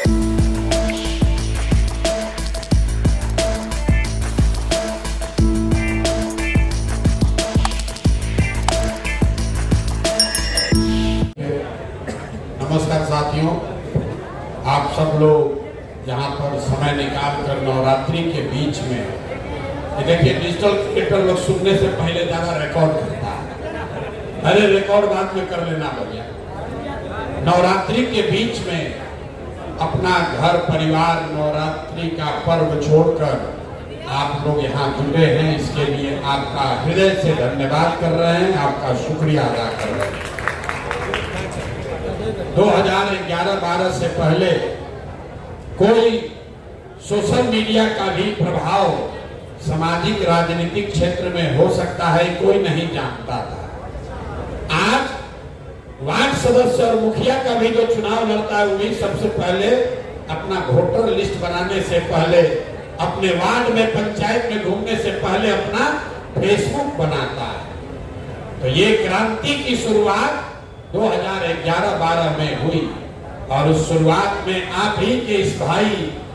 नमस्कार साथियों, आप सब लोग यहाँ पर समय निकाल कर नवरात्रि के बीच में देखिए, डिजिटल क्रिएटर लोग सुनने से पहले ज़्यादा रिकॉर्ड करता है। अरे रिकॉर्ड बाद में कर लेना भैया। नवरात्रि के बीच में अपना घर परिवार नवरात्रि का पर्व छोड़कर आप लोग यहाँ जुड़े हैं, इसके लिए आपका हृदय से धन्यवाद कर रहे हैं, आपका शुक्रिया अदा कर रहे हैं। 2011-12 से पहले कोई सोशल मीडिया का भी प्रभाव सामाजिक राजनीतिक क्षेत्र में हो सकता है, कोई नहीं जानता था। आज वार्ड सदस्य और मुखिया का भी जो चुनाव लड़ता है, वो भी सबसे पहले अपना वोटर लिस्ट बनाने से पहले, अपने वार्ड में पंचायत में घूमने से पहले अपना फेसबुक बनाता है। तो ये क्रांति की शुरुआत 2011-12 में हुई और उस शुरुआत में आप ही के इस भाई,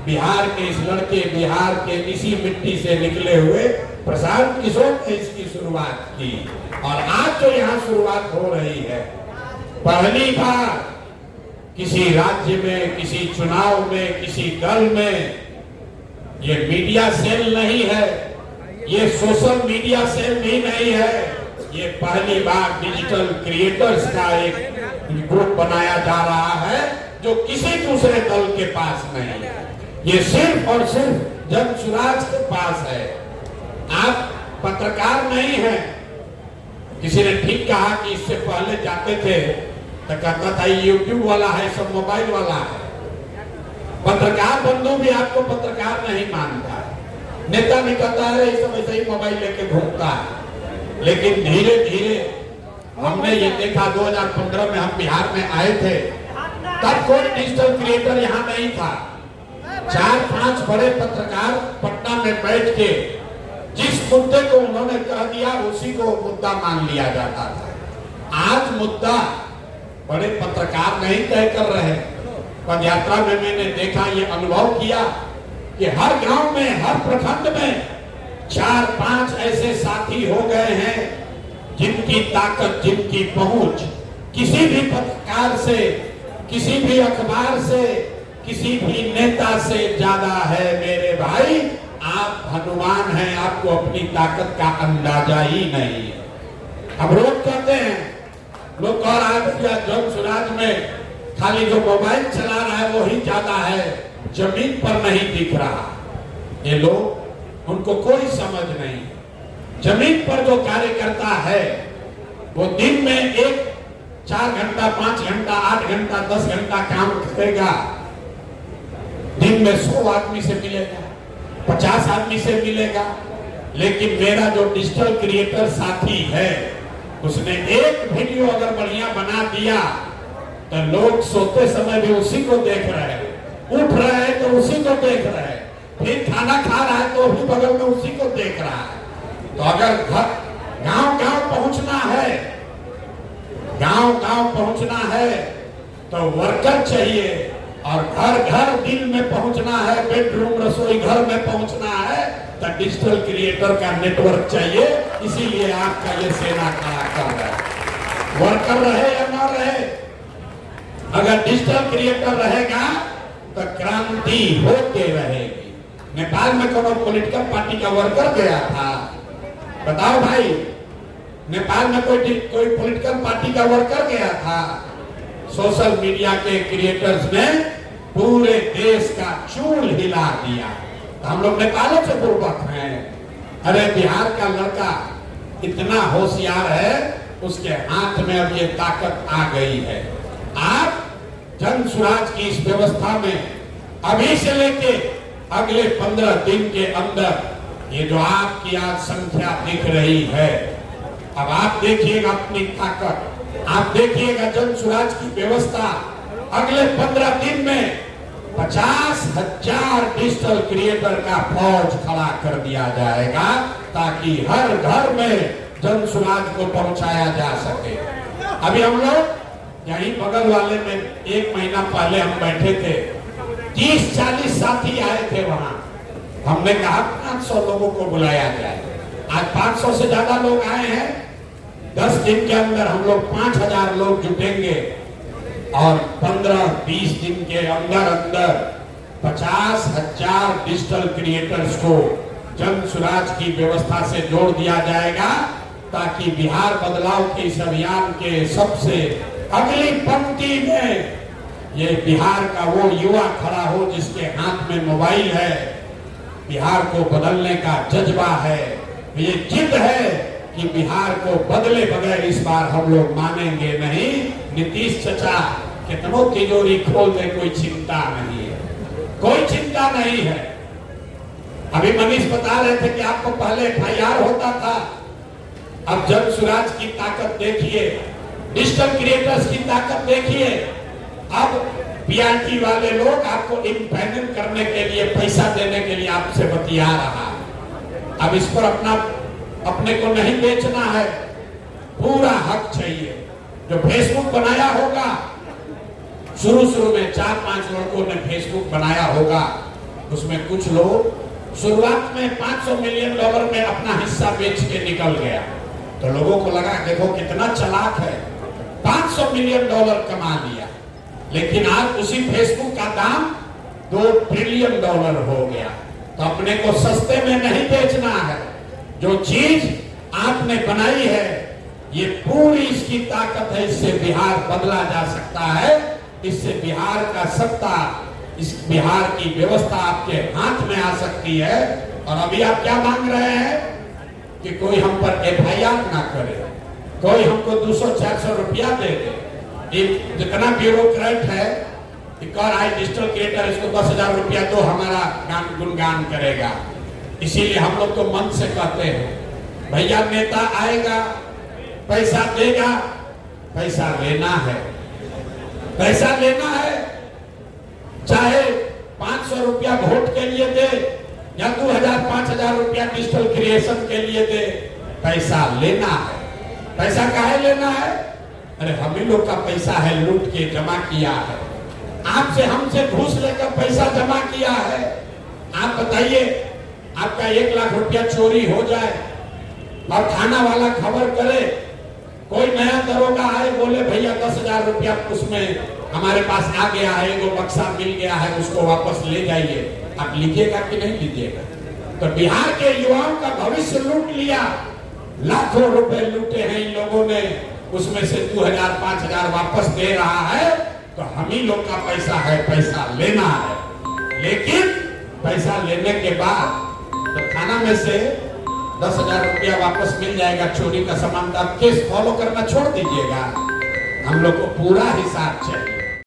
बिहार के इस लड़के, बिहार के इसी मिट्टी से निकले हुए प्रशांत किशोर ने इसकी शुरुआत की। और आज जो यहाँ शुरुआत हो रही है, पहली बार किसी राज्य में, किसी चुनाव में, किसी दल में, ये मीडिया सेल नहीं है, ये सोशल मीडिया सेल भी नहीं है, ये पहली बार डिजिटल क्रिएटर्स का एक ग्रुप बनाया जा रहा है जो किसी दूसरे दल के पास नहीं है। ये सिर्फ और सिर्फ जनसुराज के पास है। आप पत्रकार नहीं हैं। किसी ने ठीक कहा कि इससे पहले जाते थे तो कहता था यूट्यूब वाला है, सब मोबाइल वाला है। पत्रकार बंधु भी आपको पत्रकार नहीं मानता है। नेता भी कहता है सब ऐसे ही मोबाइल लेके घूमता है। लेकिन धीरे धीरे हमने ये देखा, 2015 में हम बिहार में आए थे, तब कोई डिजिटल क्रिएटर यहाँ नहीं था। 4-5 बड़े पत्रकार पटना में बैठ के जिस मुद्दे को उन्होंने कह दिया, उसी को मुद्दा मान लिया जाता था। आज मुद्दा बड़े पत्रकार नहीं तय कर रहे। पदयात्रा में मैंने देखा, ये अनुभव किया कि हर गांव में, हर प्रखंड में 4-5 ऐसे साथी हो गए हैं जिनकी ताकत, जिनकी पहुंच किसी भी पत्रकार से, किसी भी अखबार से, किसी भी नेता से ज्यादा है। मेरे भाई, आप हनुमान हैं, आपको अपनी ताकत का अंदाजा ही नहीं है। अब रोज कहते हैं लोग, और आज जनसुराज में खाली जो मोबाइल चला रहा है वो ही ज्यादा है, जमीन पर नहीं दिख रहा। ये लोग, उनको कोई समझ नहीं। जमीन पर जो कार्यकर्ता है वो दिन में 4 घंटा, 5 घंटा, 8 घंटा, 10 घंटा काम करेगा। दिन में 100 आदमी से मिलेगा, 50 आदमी से मिलेगा। लेकिन मेरा जो डिजिटल क्रिएटर साथी है, उसने एक वीडियो अगर बढ़िया बना दिया तो लोग सोते समय भी उसी को देख रहे हैं, उठ रहे हैं तो उसी को देख रहे हैं, फिर खाना खा रहा है तो भी बगल में उसी को देख रहा है। तो अगर गांव-गांव पहुंचना है, गांव-गांव पहुंचना है तो वर्कर चाहिए, और घर-घर दिल में पहुंचना है, बेडरूम रसोई घर में पहुंचना है तो डिजिटल क्रिएटर का नेटवर्क चाहिए। इसीलिए आपका ये सेना खड़ा कर रहा है। वर्कर रहे या ना रहे, अगर डिजिटल क्रिएटर रहेगा तो क्रांति होते रहेगी। नेपाल में कोनो पॉलिटिकल पार्टी का वर्कर गया था, बताओ भाई, नेपाल में कोई पॉलिटिकल पार्टी का वर्कर गया था? सोशल मीडिया के क्रिएटर्स ने पूरे देश का चूल हिला दिया। तो हम लोग नेपालों से पूर्वक हैं। अरे बिहार का लड़का इतना होशियार है, उसके हाथ में अब ये ताकत आ गई है। आप जनसुराज की इस व्यवस्था में अभी से लेके अगले 15 दिन के अंदर ये जो आपकी आज संख्या दिख रही है, अब आप देखिएगा अपनी ताकत, आप देखिएगा जनसुराज की व्यवस्था। अगले 15 दिन में 50,000 डिजिटल क्रिएटर का फौज खड़ा कर दिया जाएगा, ताकि हर घर में जनसुराज को पहुंचाया जा सके। अभी हम लोग यहीं बगल वाले में 1 महीना पहले हम बैठे थे, 30-40 साथी आए थे वहां। हमने कहा 500 लोगों को बुलाया जाए। आज 500 से ज्यादा लोग आए हैं। 10 दिन के अंदर हम लोग 5000 लोग जुटेंगे और 15-20 दिन के अंदर अंदर 50,000 डिजिटल क्रिएटर्स को जन सुराज की व्यवस्था से जोड़ दिया जाएगा, ताकि बिहार बदलाव के इस अभियान के सबसे अगली पंक्ति में ये बिहार का वो युवा खड़ा हो जिसके हाथ में मोबाइल है, बिहार को बदलने का जज्बा है, ये जिद है कि बिहार को बदले बगैर इस बार हम लोग मानेंगे नहीं। नीतीश चचा कितनों तिजोरी खोल दे, कोई चिंता नहीं है, कोई चिंता नहीं है। अभी मनीष बता रहे थे कि आपको पहले FIR होता था, अब जन सुराज की ताकत देखिए, डिजिटल क्रिएटर्स की ताकत देखिए। अब PRT वाले लोग आपको इम्पैनल करने के लिए, पैसा देने के लिए आपसे बतिया रहा है। अब इस पर अपने को नहीं बेचना है, पूरा हक चाहिए। जो फेसबुक बनाया होगा, शुरू में 4-5 लड़कों ने फेसबुक बनाया होगा, उसमें कुछ लोग शुरुआत में $500 मिलियन में अपना हिस्सा बेच के निकल गया, तो लोगों को लगा देखो कितना चालाक है, $500 मिलियन कमा लिया। लेकिन आज उसी फेसबुक का दाम $2 ट्रिलियन हो गया। तो अपने को सस्ते में नहीं बेचना है। जो चीज आपने बनाई है, ये पूरी इसकी ताकत है, इससे बिहार बदला जा सकता है, इससे बिहार का सत्ता, इस बिहार की व्यवस्था आपके हाथ में आ सकती है। और अभी आप क्या मांग रहे हैं कि कोई हम पर FIR ना करे, कोई हमको 200-400 रुपया दे दे। जितना ब्यूरोक्रेट है, एक और आए डिजिटल क्रिएटर, इसको 10,000 रुपया दो, हमारा गुणगान करेगा। इसीलिए हम लोग तो मन से कहते हैं भैया नेता आएगा, पैसा देगा, पैसा लेना है, पैसा लेना है, चाहे 500 रुपया वोट के लिए दे या 2,000-5,000 रुपया डिजिटल क्रिएशन के लिए दे, पैसा लेना है। पैसा काहे लेना है? अरे हम ही लोग का पैसा है, लूट के जमा किया है, आपसे हमसे घूस लेकर पैसा जमा किया है। आप बताइए, आपका 1 लाख रुपया चोरी हो जाए और थाना वाला खबर करे, कोई नया दरोगा आए बोले भैया 10,000 रुपया उसमें हमारे पास आ गया है, वो बक्सा मिल गया है, उसको वापस ले जाइए, आप लीजिएगा कि नहीं लीजिएगा? तो बिहार के युवाओं का भविष्य लूट लिया, लाखों रुपए लूटे हैं इन लोगों ने, उसमें से 2,000-5,000 वापस दे रहा है। तो हम ही लोग का पैसा है, पैसा लेना है। लेकिन पैसा लेने के बाद तो थाना में से 10,000 रुपया वापस मिल जाएगा चोरी का सामान, तब केस फॉलो करना छोड़ दीजिएगा। हम लोग को पूरा हिसाब चाहिए।